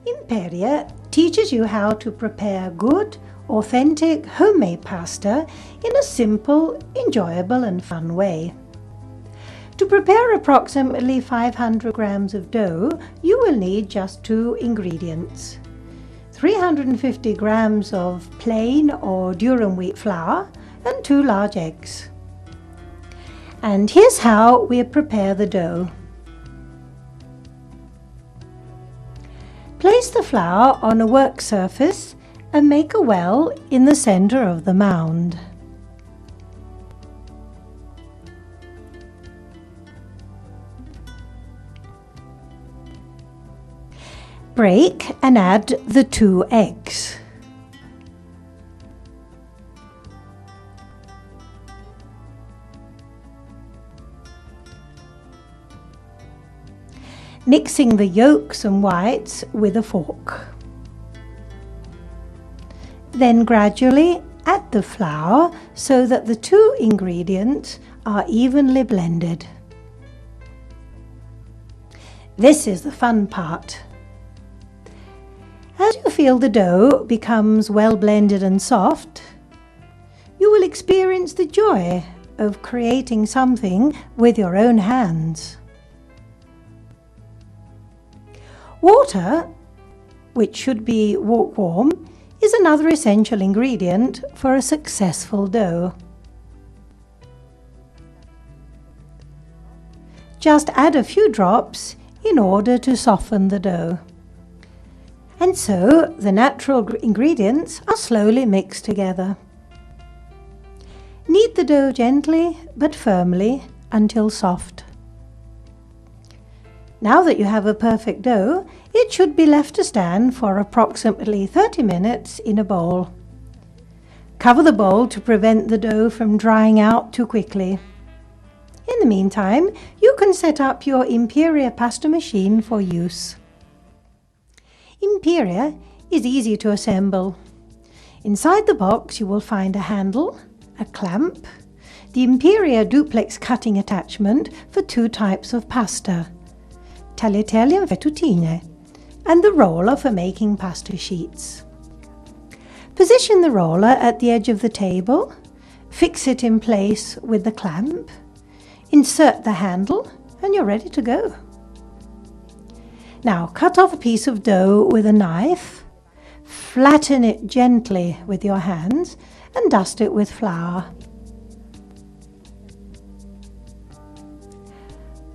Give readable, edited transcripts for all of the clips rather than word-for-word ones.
Imperia teaches you how to prepare good, authentic, homemade pasta in a simple, enjoyable and fun way. To prepare approximately 500 grams of dough, you will need just 2 ingredients. 350 grams of plain or durum wheat flour and 2 large eggs. And here's how we prepare the dough. Place the flour on a work surface and make a well in the center of the mound. Break and add the 2 eggs. Mixing the yolks and whites with a fork. Then gradually add the flour so that the 2 ingredients are evenly blended. This is the fun part. As you feel the dough becomes well blended and soft, you will experience the joy of creating something with your own hands. Water, which should be warm, is another essential ingredient for a successful dough. Just add a few drops in order to soften the dough. And so the natural ingredients are slowly mixed together. Knead the dough gently but firmly until soft. Now that you have a perfect dough, it should be left to stand for approximately 30 minutes in a bowl. Cover the bowl to prevent the dough from drying out too quickly. In the meantime, you can set up your Imperia pasta machine for use. Imperia is easy to assemble. Inside the box you will find a handle, a clamp, the Imperia duplex cutting attachment for 2 types of pasta, tagliatelle and fettuccine, and the roller for making pasta sheets. Position the roller at the edge of the table, fix it in place with the clamp, insert the handle, and you're ready to go. Now cut off a piece of dough with a knife, flatten it gently with your hands, and dust it with flour.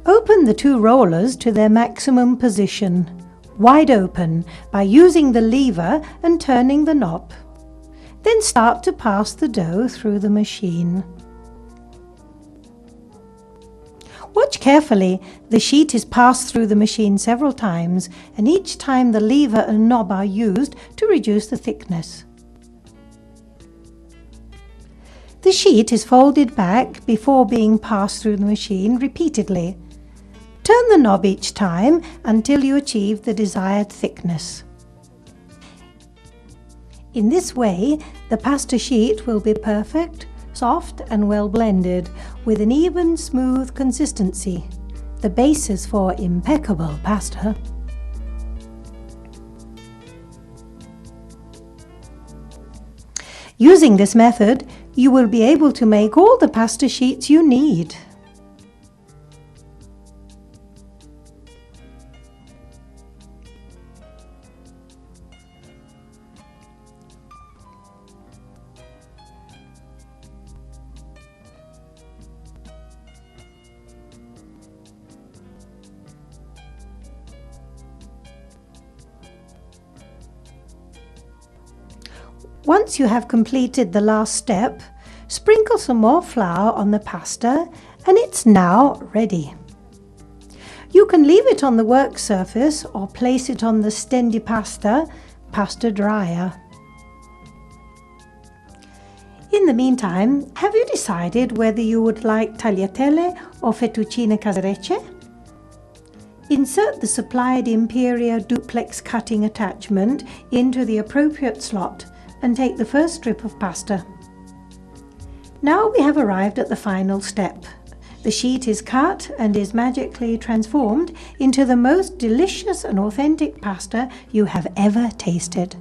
Open the 2 rollers to their maximum position, wide open, by using the lever and turning the knob. Then start to pass the dough through the machine. Watch carefully. The sheet is passed through the machine several times, and each time the lever and knob are used to reduce the thickness. The sheet is folded back before being passed through the machine repeatedly. Turn the knob each time until you achieve the desired thickness. In this way, the pasta sheet will be perfect, soft and well blended, with an even, smooth consistency, the basis for impeccable pasta. Using this method, you will be able to make all the pasta sheets you need. Once you have completed the last step, sprinkle some more flour on the pasta and it's now ready. You can leave it on the work surface or place it on the stendipasta pasta dryer. In the meantime, have you decided whether you would like tagliatelle or fettuccine casarecce? Insert the supplied Imperia duplex cutting attachment into the appropriate slot and take the first strip of pasta. Now we have arrived at the final step, The sheet is cut and is magically transformed into the most delicious and authentic pasta you have ever tasted.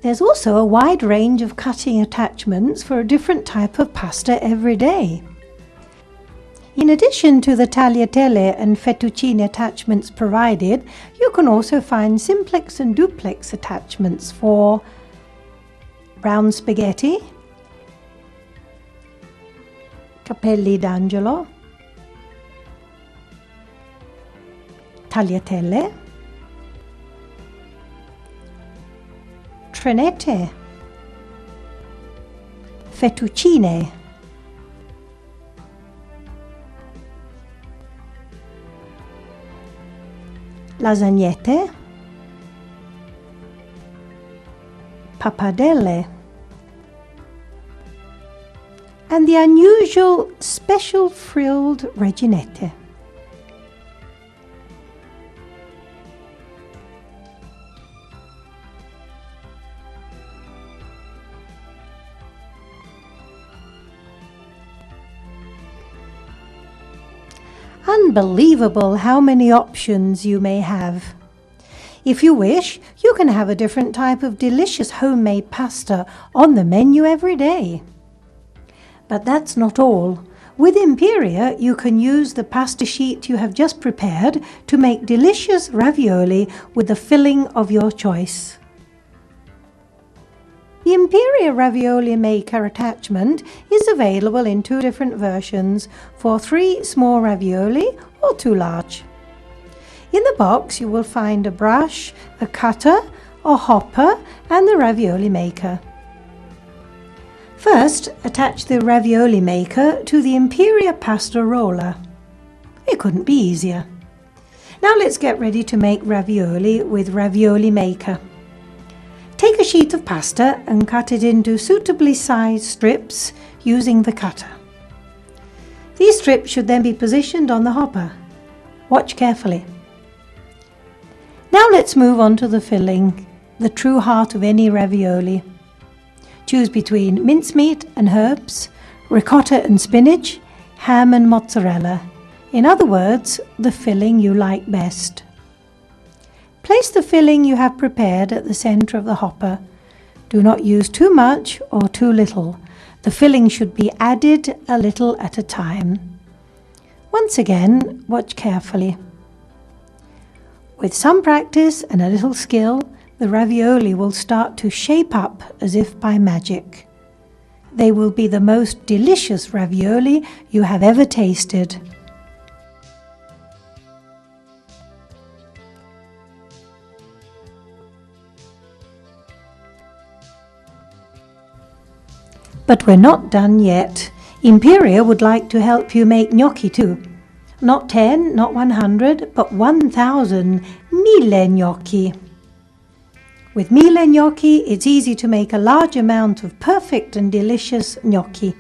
There's also a wide range of cutting attachments for a different type of pasta every day. In addition to the tagliatelle and fettuccine attachments provided, you can also find simplex and duplex attachments for brown spaghetti, capelli d'angelo, tagliatelle, trenette, fettuccine, lasagnette, pappardelle, and the unusual special frilled reginette. Unbelievable how many options you may have. If you wish, you can have a different type of delicious homemade pasta on the menu every day. But that's not all. With Imperia, you can use the pasta sheet you have just prepared to make delicious ravioli with the filling of your choice. The Imperia Ravioli Maker attachment is available in 2 different versions for 3 small ravioli or 2 large. In the box you will find a brush, a cutter, a hopper and the ravioli maker. First, attach the ravioli maker to the Imperia pasta roller. It couldn't be easier. Now let's get ready to make ravioli with ravioli maker. Take a sheet of pasta and cut it into suitably sized strips using the cutter. These strips should then be positioned on the hopper. Watch carefully. Now let's move on to the filling, the true heart of any ravioli. Choose between mincemeat and herbs, ricotta and spinach, ham and mozzarella. In other words, the filling you like best. Place the filling you have prepared at the center of the hopper. Do not use too much or too little. The filling should be added a little at a time. Once again, watch carefully. With some practice and a little skill, the ravioli will start to shape up as if by magic. They will be the most delicious ravioli you have ever tasted. But we're not done yet. Imperia would like to help you make gnocchi too. Not 10, not 100, but 1,000 MilleGnocchi. With MilleGnocchi, it's easy to make a large amount of perfect and delicious gnocchi.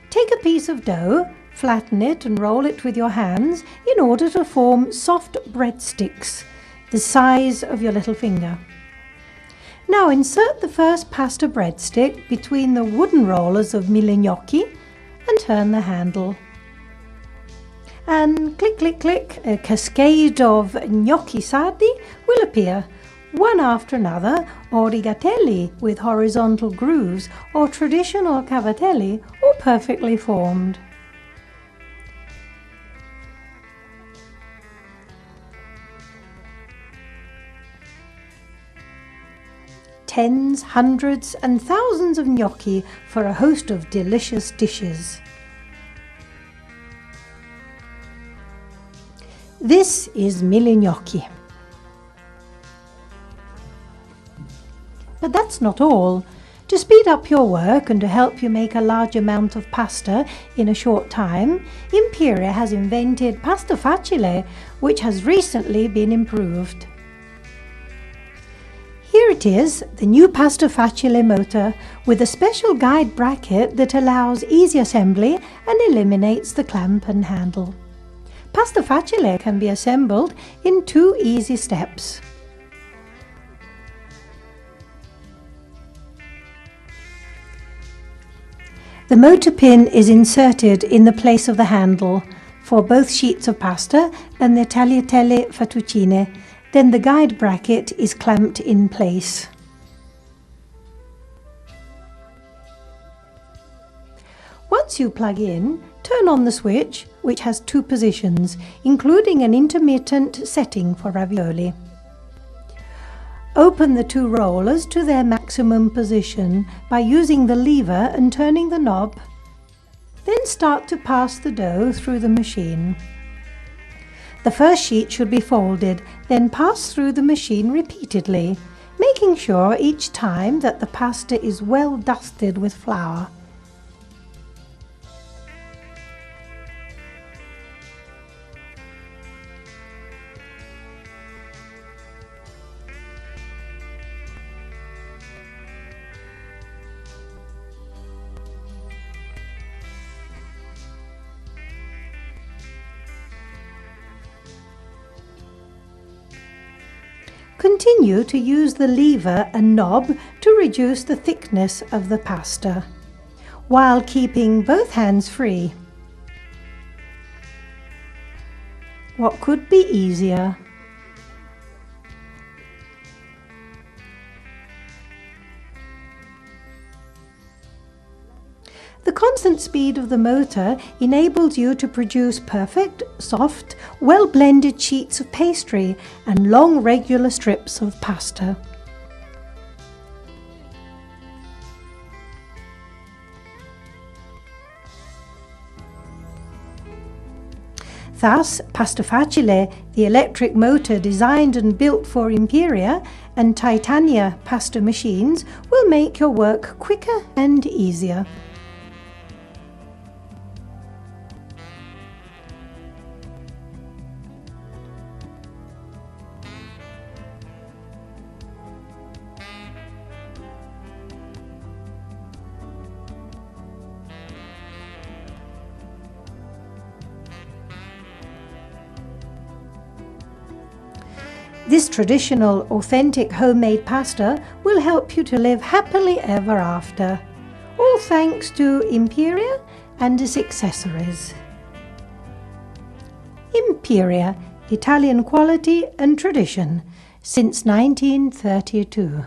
Take a piece of dough, flatten it and roll it with your hands in order to form soft breadsticks, the size of your little finger. Now insert the first pasta breadstick between the wooden rollers of MilleGnocchi and turn the handle. And click, click, click, a cascade of gnocchi sardi will appear, one after another, or rigatelli with horizontal grooves, or traditional cavatelli, all perfectly formed. Tens, hundreds and thousands of gnocchi for a host of delicious dishes. This is MilleGnocchi. But that's not all. To speed up your work and to help you make a large amount of pasta in a short time, Imperia has invented pasta facile, which has recently been improved. Here it is, the new pasta facile motor with a special guide bracket that allows easy assembly and eliminates the clamp and handle. Pasta facile can be assembled in 2 easy steps. The motor pin is inserted in the place of the handle for both sheets of pasta and the tagliatelle fettuccine. Then the guide bracket is clamped in place. Once you plug in, turn on the switch, which has 2 positions, including an intermittent setting for ravioli. Open the 2 rollers to their maximum position by using the lever and turning the knob. Then start to pass the dough through the machine. The first sheet should be folded, then pass through the machine repeatedly, making sure each time that the pasta is well dusted with flour. Continue to use the lever and knob to reduce the thickness of the pasta, while keeping both hands free. What could be easier? The constant speed of the motor enables you to produce perfect, soft, well-blended sheets of pastry and long regular strips of pasta. Thus, Pasta Facile, the electric motor designed and built for Imperia, and Titania pasta machines will make your work quicker and easier. This traditional, authentic homemade pasta will help you to live happily ever after, all thanks to Imperia and its accessories. Imperia, Italian quality and tradition since 1932.